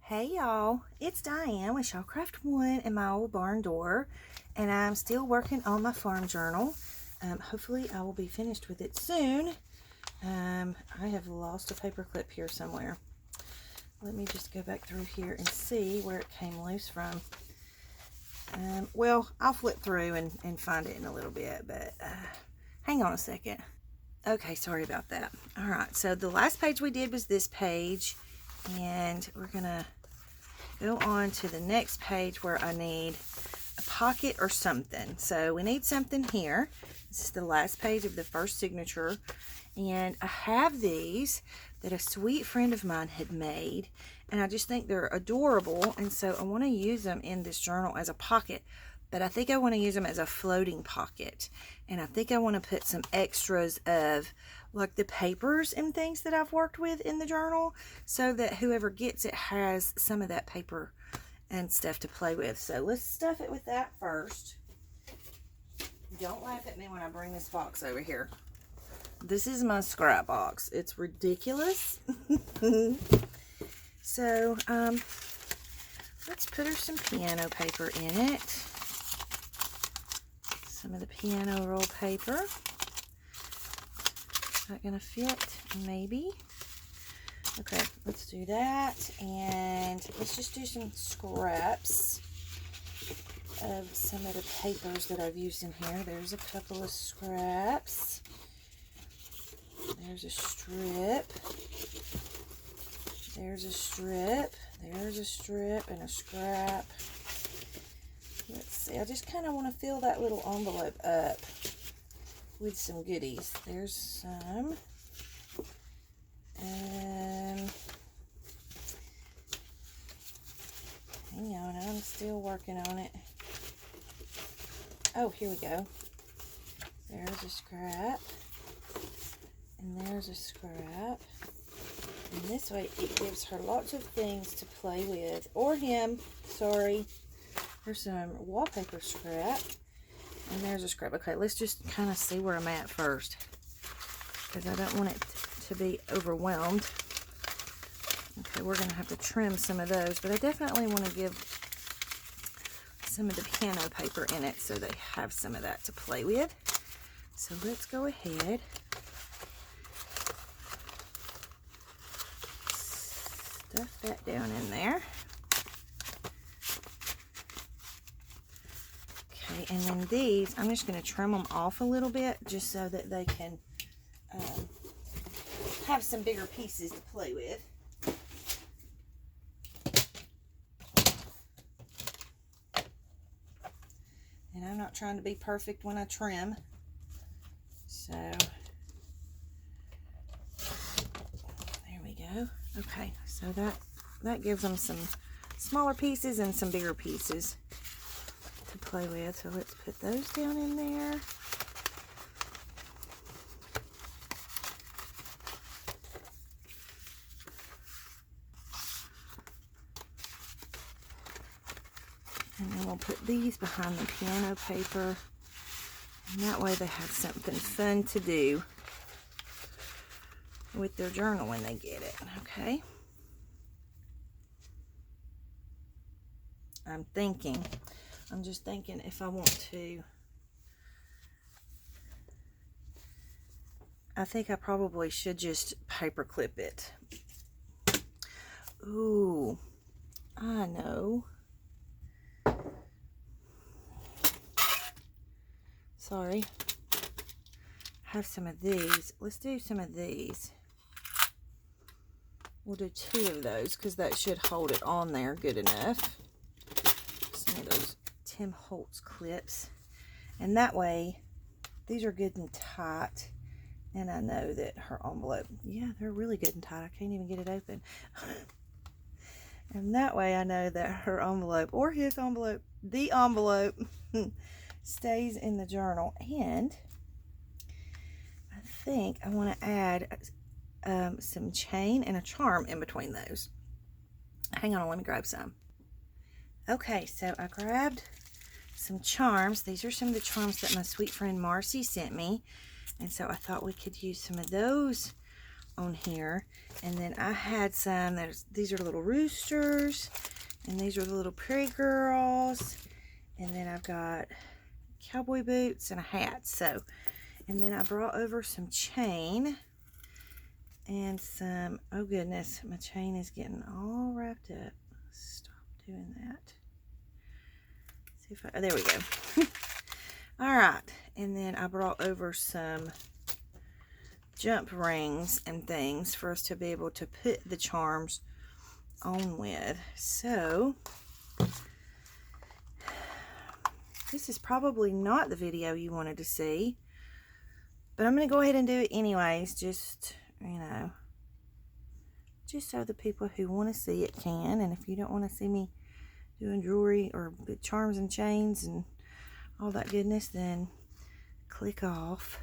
Hey y'all, it's Diane with Shawcraft One and my old barn door, and I'm still working on my farm journal. Hopefully I will be finished with it soon. I have lost a paper clip here somewhere. Let me just go back through here and see where it came loose from. Well, I'll flip through and find it in a little bit, but hang on a second. Okay, sorry about that. Alright, so the last page we did was this page, and we're gonna go on to the next page where I need a pocket or something. So we need something here. This is the last page of the first signature, and I have these that a sweet friend of mine had made, and I just think they're adorable, and so I want to use them in this journal as a pocket, but I think I want to use them as a floating pocket, and I think I want to put some extras of like the papers and things that I've worked with in the journal, so that whoever gets it has some of that paper and stuff to play with. So let's stuff it with that first. Don't laugh at me when I bring this box over here. This is my scrap box. It's ridiculous. So let's put her some piano paper in it. Some of the piano roll paper. Not gonna fit, maybe. Okay, let's do that, and let's just do some scraps of some of the papers that I've used in here. There's a couple of scraps. There's a strip. There's a strip. There's a strip and a scrap. Let's see, I just kind of want to fill that little envelope up with some goodies. There's some. Hang on, I'm still working on it. Oh, here we go. There's a scrap. And there's a scrap. And this way it gives her lots of things to play with. Or him, sorry. There's some wallpaper scrap. And there's a scrap. Okay, let's just kind of see where I'm at first, because I don't want it to be overwhelmed. Okay, we're going to have to trim some of those, but I definitely want to give some of the piano paper in it so they have some of that to play with. So let's go ahead. Stuff that down in there. Okay, and then these, I'm just going to trim them off a little bit just so that they can have some bigger pieces to play with. And I'm not trying to be perfect when I trim. So, there we go. Okay, so that gives them some smaller pieces and some bigger pieces to play with. So let's put those down in there. And then we'll put these behind the piano paper. And that way they have something fun to do with their journal when they get it. Okay. I'm just thinking if I want to, I think I probably should just paper clip it. Ooh, I know. Sorry. Have some of these. Let's do some of these. We'll do 2 of those because that should hold it on there good enough. Some of those Tim Holtz clips. And that way, these are good and tight. And I know that her envelope, yeah, they're really good and tight. I can't even get it open. And that way I know that her envelope, or his envelope, the envelope, stays in the journal. And I think I want to add some chain and a charm in between those. Hang on, let me grab some. Okay, so I grabbed some charms. These are some of the charms that my sweet friend Marcy sent me, and so I thought we could use some of those on here. And then I had some, these are little roosters, and these are the little prairie girls. And then I've got cowboy boots and a hat. So, and then I brought over some chain and some, oh goodness, my chain is getting all wrapped up. Stop doing that. See if I, there we go. All right, and then I brought over some jump rings and things for us to be able to put the charms on with. So this is probably not the video you wanted to see, but I'm going to go ahead and do it anyways, just, you know, just so the people who want to see it can. And if you don't want to see me doing jewelry or charms and chains and all that goodness, then click off,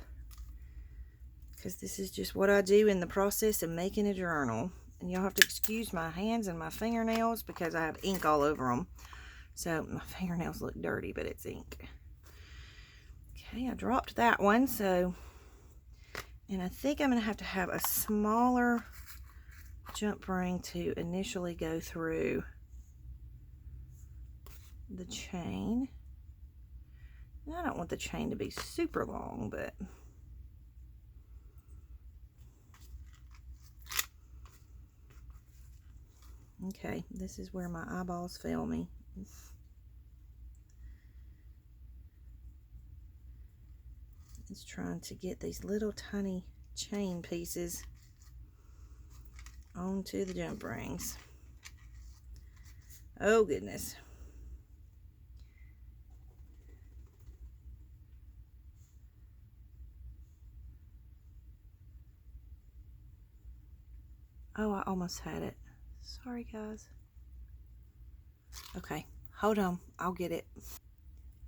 because this is just what I do in the process of making a journal. And you'll have to excuse my hands and my fingernails because I have ink all over them. So my fingernails look dirty, but it's ink. Okay, I dropped that one. So, and I think I'm going to have a smaller jump ring to initially go through the chain. And I don't want the chain to be super long, but okay, this is where my eyeballs fail me. It's trying to get these little tiny chain pieces onto the jump rings. Oh goodness. Oh, I almost had it. Sorry, guys. Okay, hold on. I'll get it.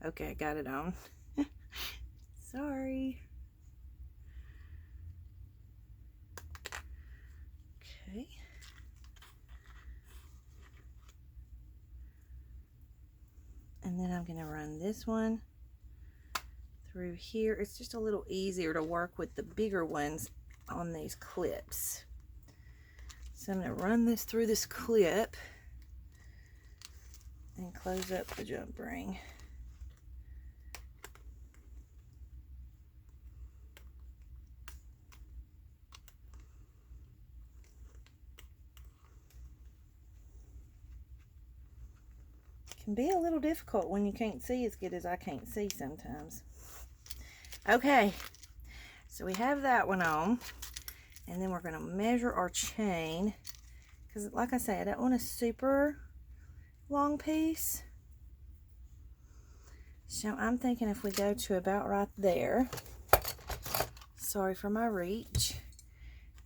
Okay, I got it on. Sorry. Okay. And then I'm going to run this one through here. It's just a little easier to work with the bigger ones on these clips. So I'm going to run this through this clip and close up the jump ring. It can be a little difficult when you can't see as good as I can't see sometimes. Okay, so we have that one on. And then we're going to measure our chain, because like I say, I don't want a super long piece. So I'm thinking if we go to about right there, sorry for my reach,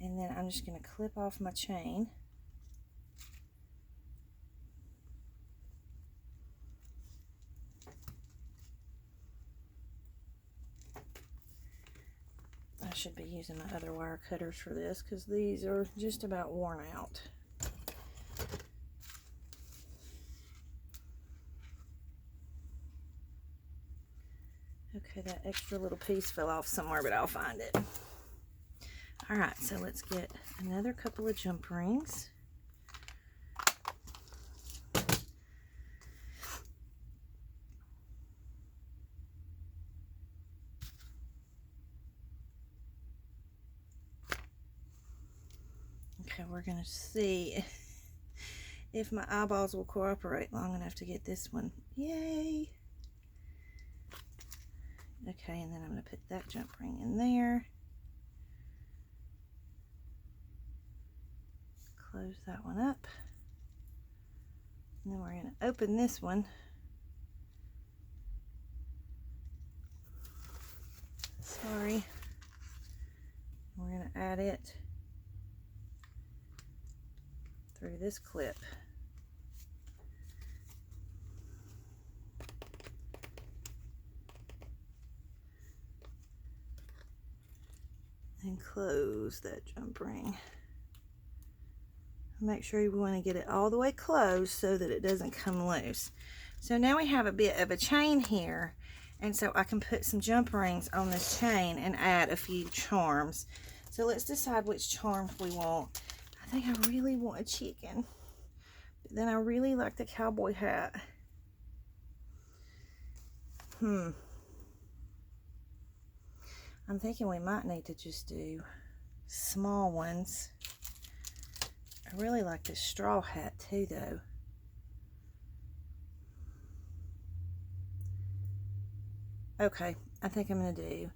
and then I'm just going to clip off my chain. I should be using my other wire cutters for this because these are just about worn out. Okay, that extra little piece fell off somewhere, but I'll find it. All right, so let's get another couple of jump rings. Okay, we're going to see if my eyeballs will cooperate long enough to get this one. Yay! Okay, and then I'm going to put that jump ring in there. Close that one up. And then we're going to open this one. Sorry. We're going to add it through this clip. And close that jump ring. Make sure you want to get it all the way closed so that it doesn't come loose. So now we have a bit of a chain here, and so I can put some jump rings on this chain and add a few charms. So let's decide which charms we want. I think I really want a chicken. But then I really like the cowboy hat. I'm thinking we might need to just do small ones. I really like this straw hat too, though. Okay, I think I'm going to do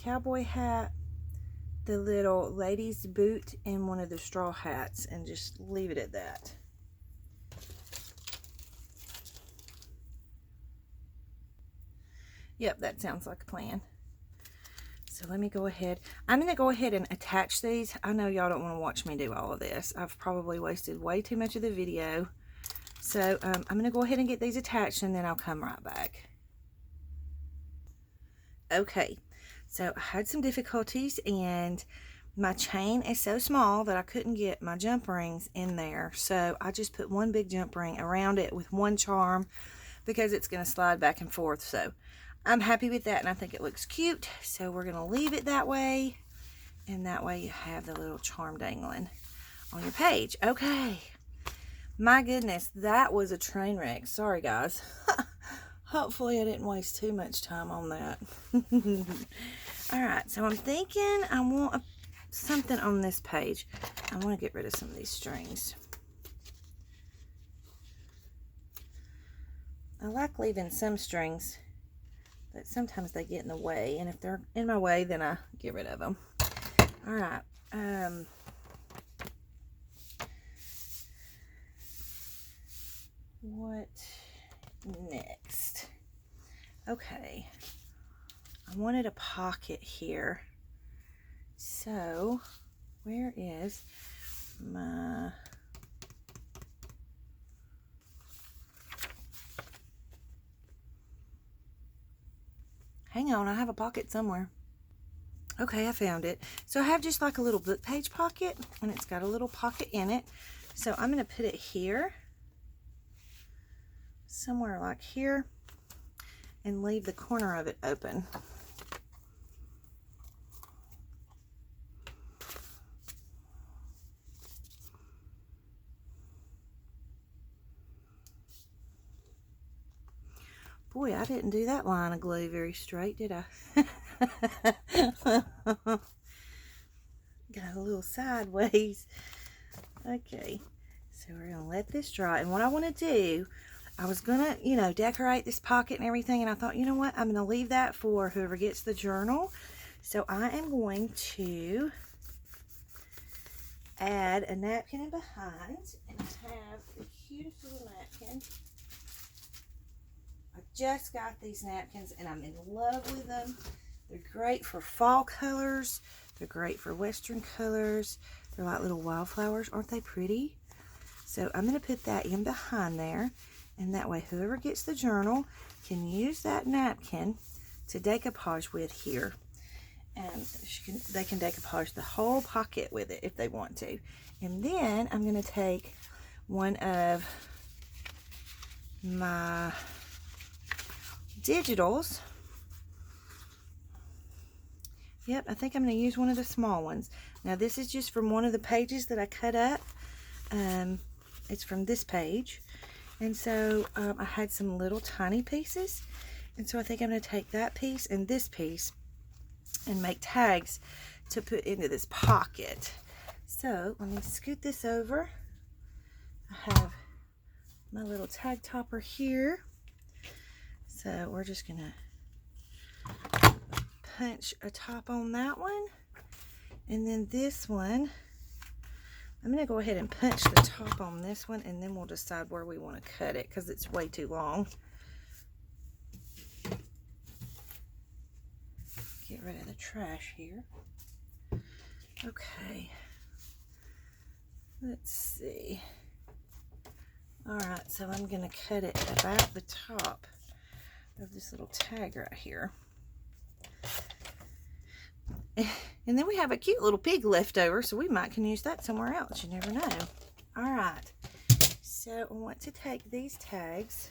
cowboy hat, the little lady's boot, and one of the straw hats, and just leave it at that. Yep, that sounds like a plan. So let me go ahead. I'm going to go ahead and attach these. I know y'all don't want to watch me do all of this. I've probably wasted way too much of the video. So I'm going to go ahead and get these attached, and then I'll come right back. Okay, so I had some difficulties, and my chain is so small that I couldn't get my jump rings in there. So I just put one big jump ring around it with one charm because it's going to slide back and forth. So I'm happy with that, and I think it looks cute. So we're going to leave it that way, and that way you have the little charm dangling on your page. Okay. My goodness, that was a train wreck. Sorry, guys. Hopefully I didn't waste too much time on that. Alright, so I'm thinking I want something on this page. I want to get rid of some of these strings. I like leaving some strings, but sometimes they get in the way, and if they're in my way, then I get rid of them. Alright, what next? Okay, I wanted a pocket here. So, where is my... Hang on, I have a pocket somewhere. Okay, I found it. So I have just like a little book page pocket, and it's got a little pocket in it. So I'm going to put it here, somewhere like here, and leave the corner of it open. Boy, I didn't do that line of glue very straight, did I? Got a little sideways. Okay, so we're going to let this dry. And what I want to do, I was going to, you know, decorate this pocket and everything. And I thought, you know what? I'm going to leave that for whoever gets the journal. So I am going to add a napkin in behind. And I have the cutest little napkin. I just got these napkins and I'm in love with them. They're great for fall colors. They're great for Western colors. They're like little wildflowers. Aren't they pretty? So I'm going to put that in behind there. And that way whoever gets the journal can use that napkin to decoupage with here. And they can decoupage the whole pocket with it if they want to. And then I'm going to take one of my digitals. Yep, I think I'm going to use one of the small ones. Now this is just from one of the pages that I cut up. It's from this page. And so I had some little tiny pieces. And so I think I'm going to take that piece and this piece and make tags to put into this pocket. So let me scoot this over. I have my little tag topper here. So we're just going to punch a top on that one. And then this one, I'm going to go ahead and punch the top on this one, and then we'll decide where we want to cut it because it's way too long. Get rid of the trash here. Okay. Let's see. Alright, so I'm going to cut it about the top of this little tag right here. And then we have a cute little pig left over, so we might can use that somewhere else. You never know. Alright, so I want to take these tags,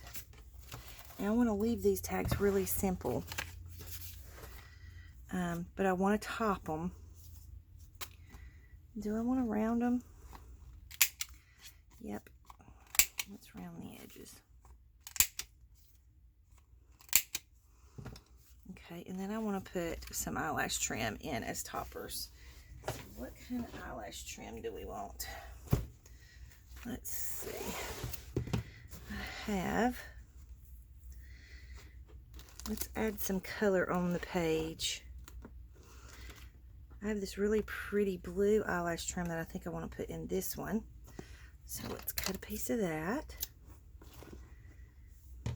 and I want to leave these tags really simple. But I want to top them. Do I want to round them? Yep. Let's round the edges. Okay, and then I want to put some eyelash trim in as toppers. So what kind of eyelash trim do we want? Let's see. I have, let's add some color on the page. I have this really pretty blue eyelash trim that I think I want to put in this one. So let's cut a piece of that.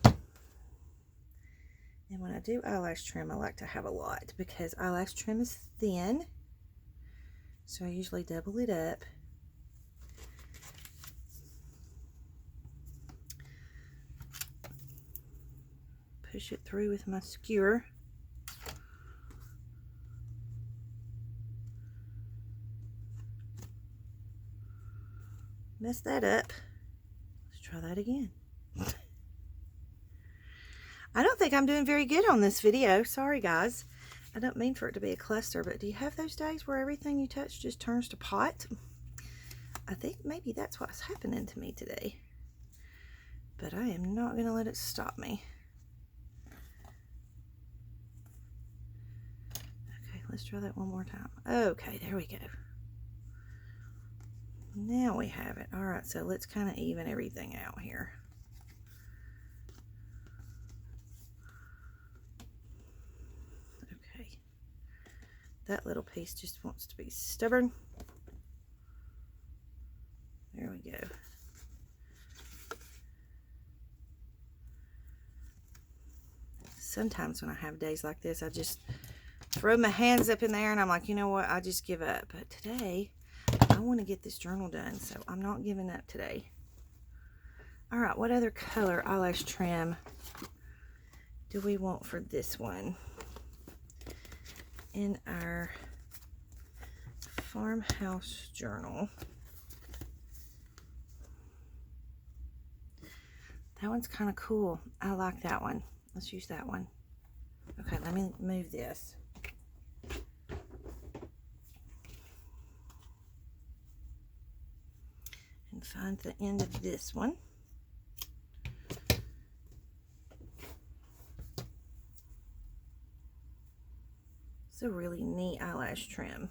And when I do eyelash trim, I like to have a lot because eyelash trim is thin. So I usually double it up. Push it through with my skewer. Mess that up. Let's try that again. I don't think I'm doing very good on this video. Sorry, guys. I don't mean for it to be a cluster, but do you have those days where everything you touch just turns to pot? I think maybe that's what's happening to me today. But I am not going to let it stop me. Okay, let's try that one more time. Okay, there we go. Now we have it. All right, so let's kind of even everything out here. Okay. That little piece just wants to be stubborn. There we go. Sometimes when I have days like this, I just throw my hands up in there and I'm like, you know what, I just give up. But today, I want to get this journal done, so I'm not giving up today. All right, what other color eyelash trim do we want for this one? In our farmhouse journal. That one's kind of cool. I like that one. Let's use that one. Okay, let me move this. And find the end of this one. It's a really neat eyelash trim.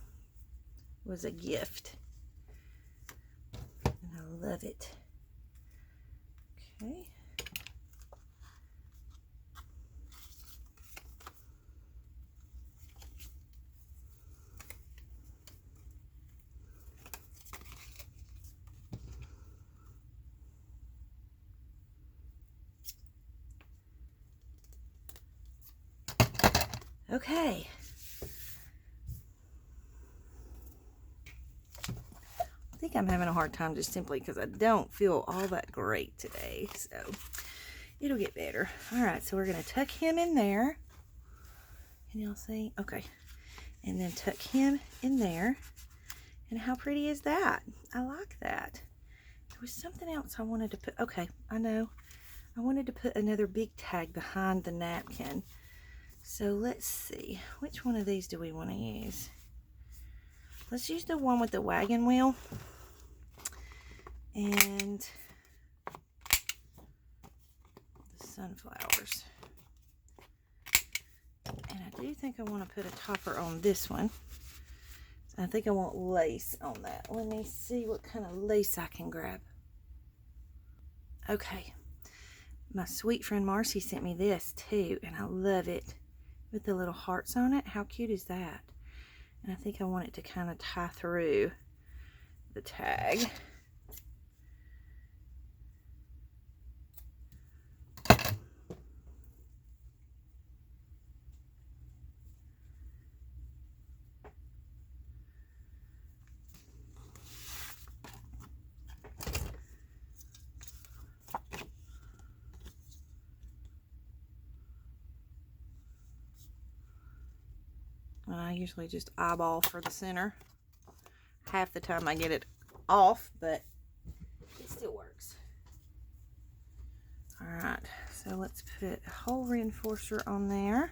It was a gift. And I love it. Okay. Okay. I think I'm having a hard time just simply because I don't feel all that great today. So it'll get better. All right, so we're going to tuck him in there. Can y'all see? Okay. And then tuck him in there. And how pretty is that? I like that. There was something else I wanted to put. Okay, I know. I wanted to put another big tag behind the napkin. So let's see. Which one of these do we want to use? Let's use the one with the wagon wheel. And the sunflowers. And I do think I want to put a topper on this one. I think I want lace on that. Let me see what kind of lace I can grab. Okay. My sweet friend Marcy sent me this too, and I love it. With the little hearts on it. How cute is that? And I think I want it to kind of tie through the tag. I usually just eyeball for the center. Half the time I get it off, but it still works. Alright, so let's put a hole reinforcer on there.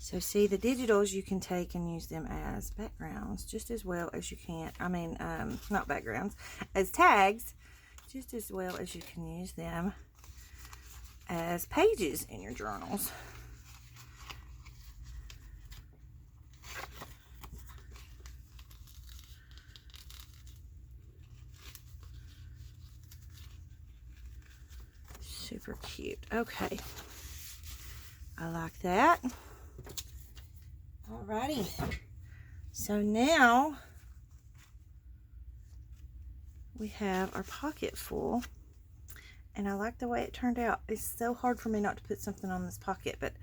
So see, the digitals you can take and use them as backgrounds just as well as you can, not backgrounds, as tags, just as well as you can use them as pages in your journals. Super cute. Okay. I like that. Alrighty. So now we have our pocket full. And I like the way it turned out. It's so hard for me not to put something on this pocket, but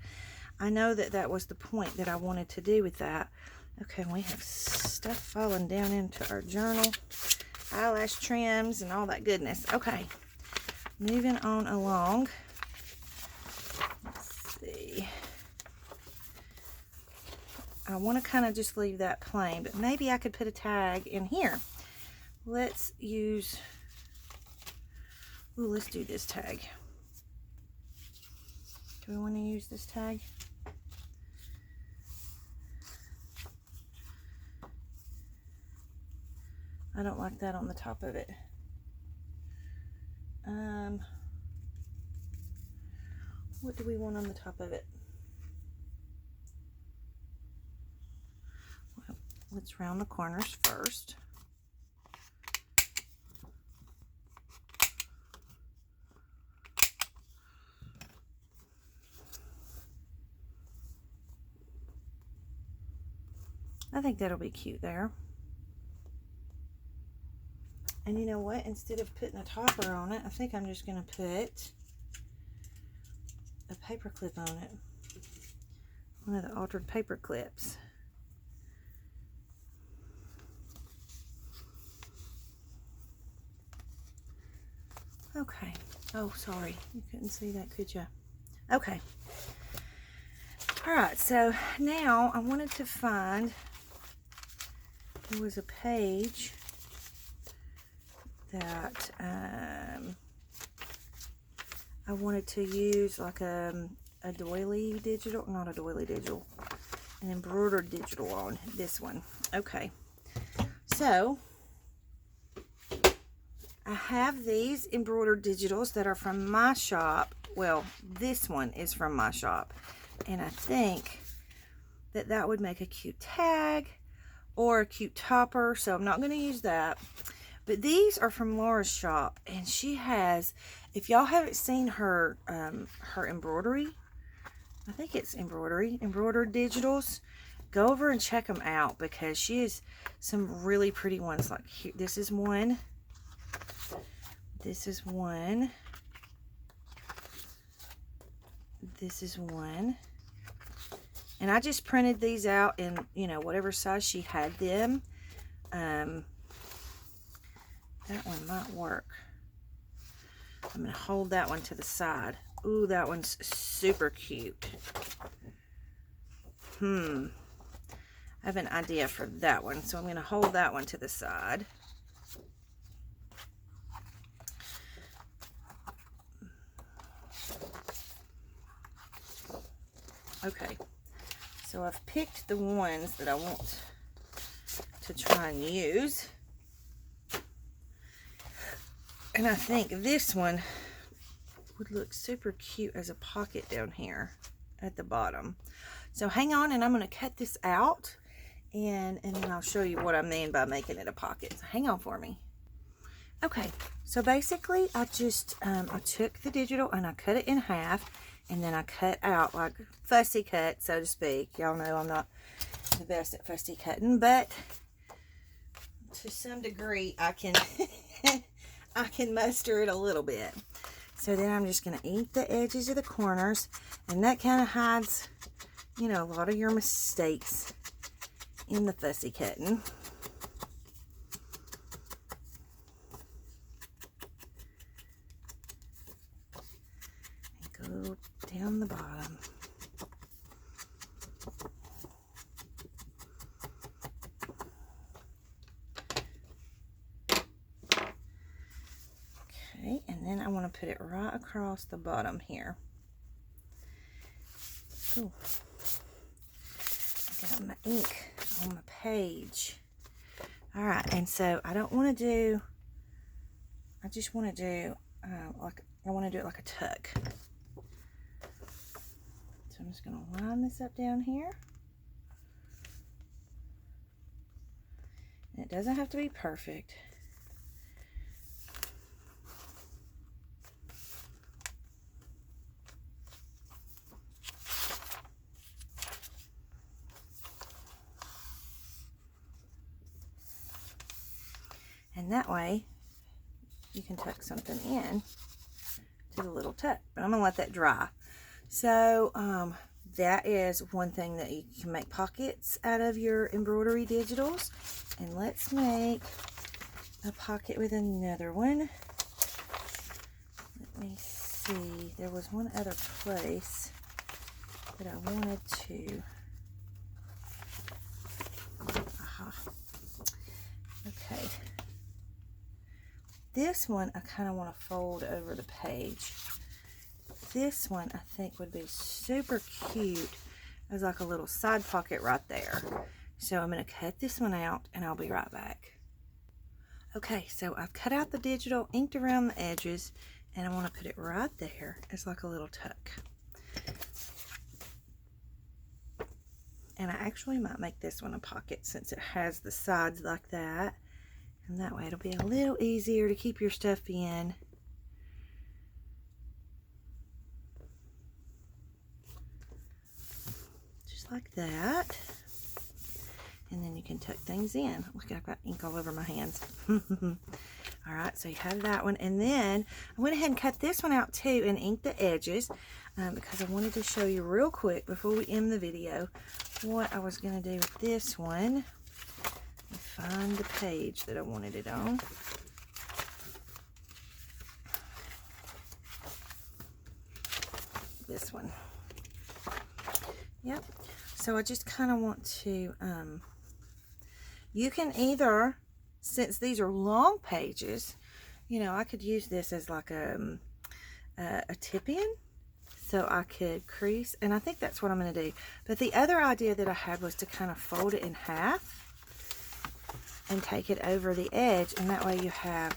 I know that that was the point that I wanted to do with that. Okay, we have stuff falling down into our journal. Eyelash trims and all that goodness. Okay, moving on along. Let's see. I want to kind of just leave that plain, but maybe I could put a tag in here. Let's use... Ooh, let's do this tag. Do we want to use this tag? I don't like that on the top of it. What do we want on the top of it? Well, let's round the corners first. I think that'll be cute there. And you know what? Instead of putting a topper on it, I think I'm just going to put a paper clip on it. One of the altered paper clips. Okay. Oh, sorry. You couldn't see that, could you? Okay. Alright, so now I wanted to find... There was a page that I wanted to use like a doily digital, not a doily digital, an embroidered digital on this one. Okay, so I have these embroidered digitals that are from my shop. Well, this one is from my shop, and I think that that would make a cute tag or a cute topper, so I'm not going to use that. But these are from Laura's shop, and she has, if y'all haven't seen her her embroidery, I think it's embroidered digitals, go over and check them out, because she has some really pretty ones. Like here, this is one, this is one, this is one. And I just printed these out in, you know, whatever size she had them. That one might work. I'm going to hold that one to the side. Ooh, that one's super cute. I have an idea for that one, so I'm going to hold that one to the side. Okay. So I've picked the ones that I want to try and use. And I think this one would look super cute as a pocket down here at the bottom. So hang on, and I'm going to cut this out, and then I'll show you what I mean by making it a pocket. So hang on for me. Okay, so basically I just, I took the digital and I cut it in half. And then I cut out, like fussy cut, so to speak. Y'all know I'm not the best at fussy cutting, but to some degree I can I can muster it a little bit. So then I'm just going to ink the edges of the corners, and that kind of hides, you know, a lot of your mistakes in the fussy cutting. And go down the bottom. Okay, and then I want to put it right across the bottom here. Ooh. Got my ink on my page. All right, and so I don't want to do, I just want to do I want to do it like a tuck. So I'm just going to line this up down here. And it doesn't have to be perfect. And that way you can tuck something in to the little tuck. But I'm going to let that dry. So that is one thing that you can make pockets out of your embroidery digitals. And let's make a pocket with another one. Let me see. There was one other place that I wanted to. Aha. Okay. This one I kind of want to fold over the page. This one I think would be super cute as like a little side pocket right there. So I'm going to cut this one out and I'll be right back. Okay, so I've cut out the digital, inked around the edges, and I want to put it right there as like a little tuck. And I actually might make this one a pocket since it has the sides like that. And that way it'll be a little easier to keep your stuff in. Just like that. And then you can tuck things in. Look, I've got ink all over my hands. Alright, so you have that one. And then I went ahead and cut this one out too and inked the edges because I wanted to show you real quick before we end the video what I was going to do with this one. Find the page that I wanted it on. This one. Yep. So I just kind of want to, you can either, since these are long pages, you know, I could use this as like a tip-in. So I could crease, and I think that's what I'm going to do. But the other idea that I had was to kind of fold it in half and take it over the edge, and that way you have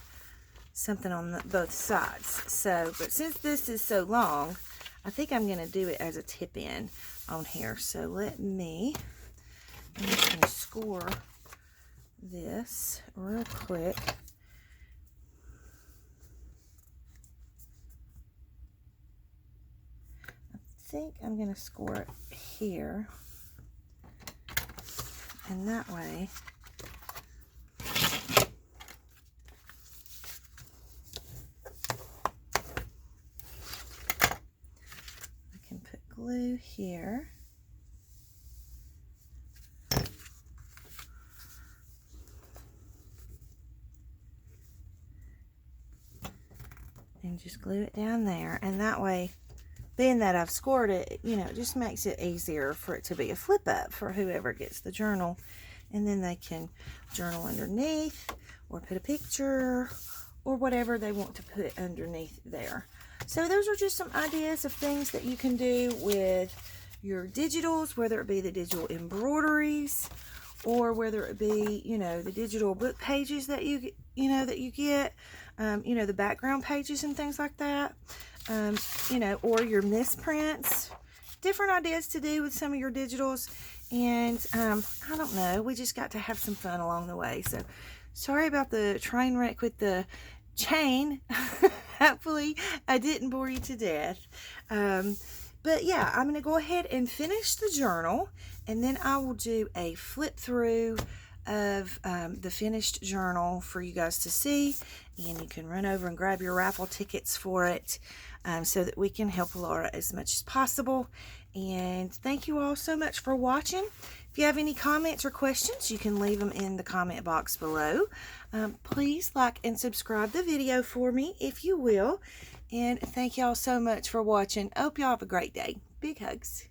something on both sides. So, but since this is so long, I think I'm going to do it as a tip-in on here. So I'm just going to score this real quick. I think I'm going to score it here, and that way glue here. And just glue it down there. And that way, being that I've scored it, you know, it just makes it easier for it to be a flip up for whoever gets the journal. And then they can journal underneath or put a picture or whatever they want to put underneath there. So those are just some ideas of things that you can do with your digitals, whether it be the digital embroideries or whether it be, you know, the digital book pages that you get, you know, the background pages and things like that, you know, or your misprints. Different ideas to do with some of your digitals. And I don't know, we just got to have some fun along the way. So sorry about the train wreck with the chain. Hopefully I didn't bore you to death. But yeah, I'm going to go ahead and finish the journal, and then I will do a flip through of the finished journal for you guys to see, and you can run over and grab your raffle tickets for it so that we can help Laura as much as possible. And thank you all so much for watching. If you have any comments or questions, you can leave them in the comment box below. Please like and subscribe the video for me if you will. And thank y'all so much for watching. I hope y'all have a great day. Big hugs.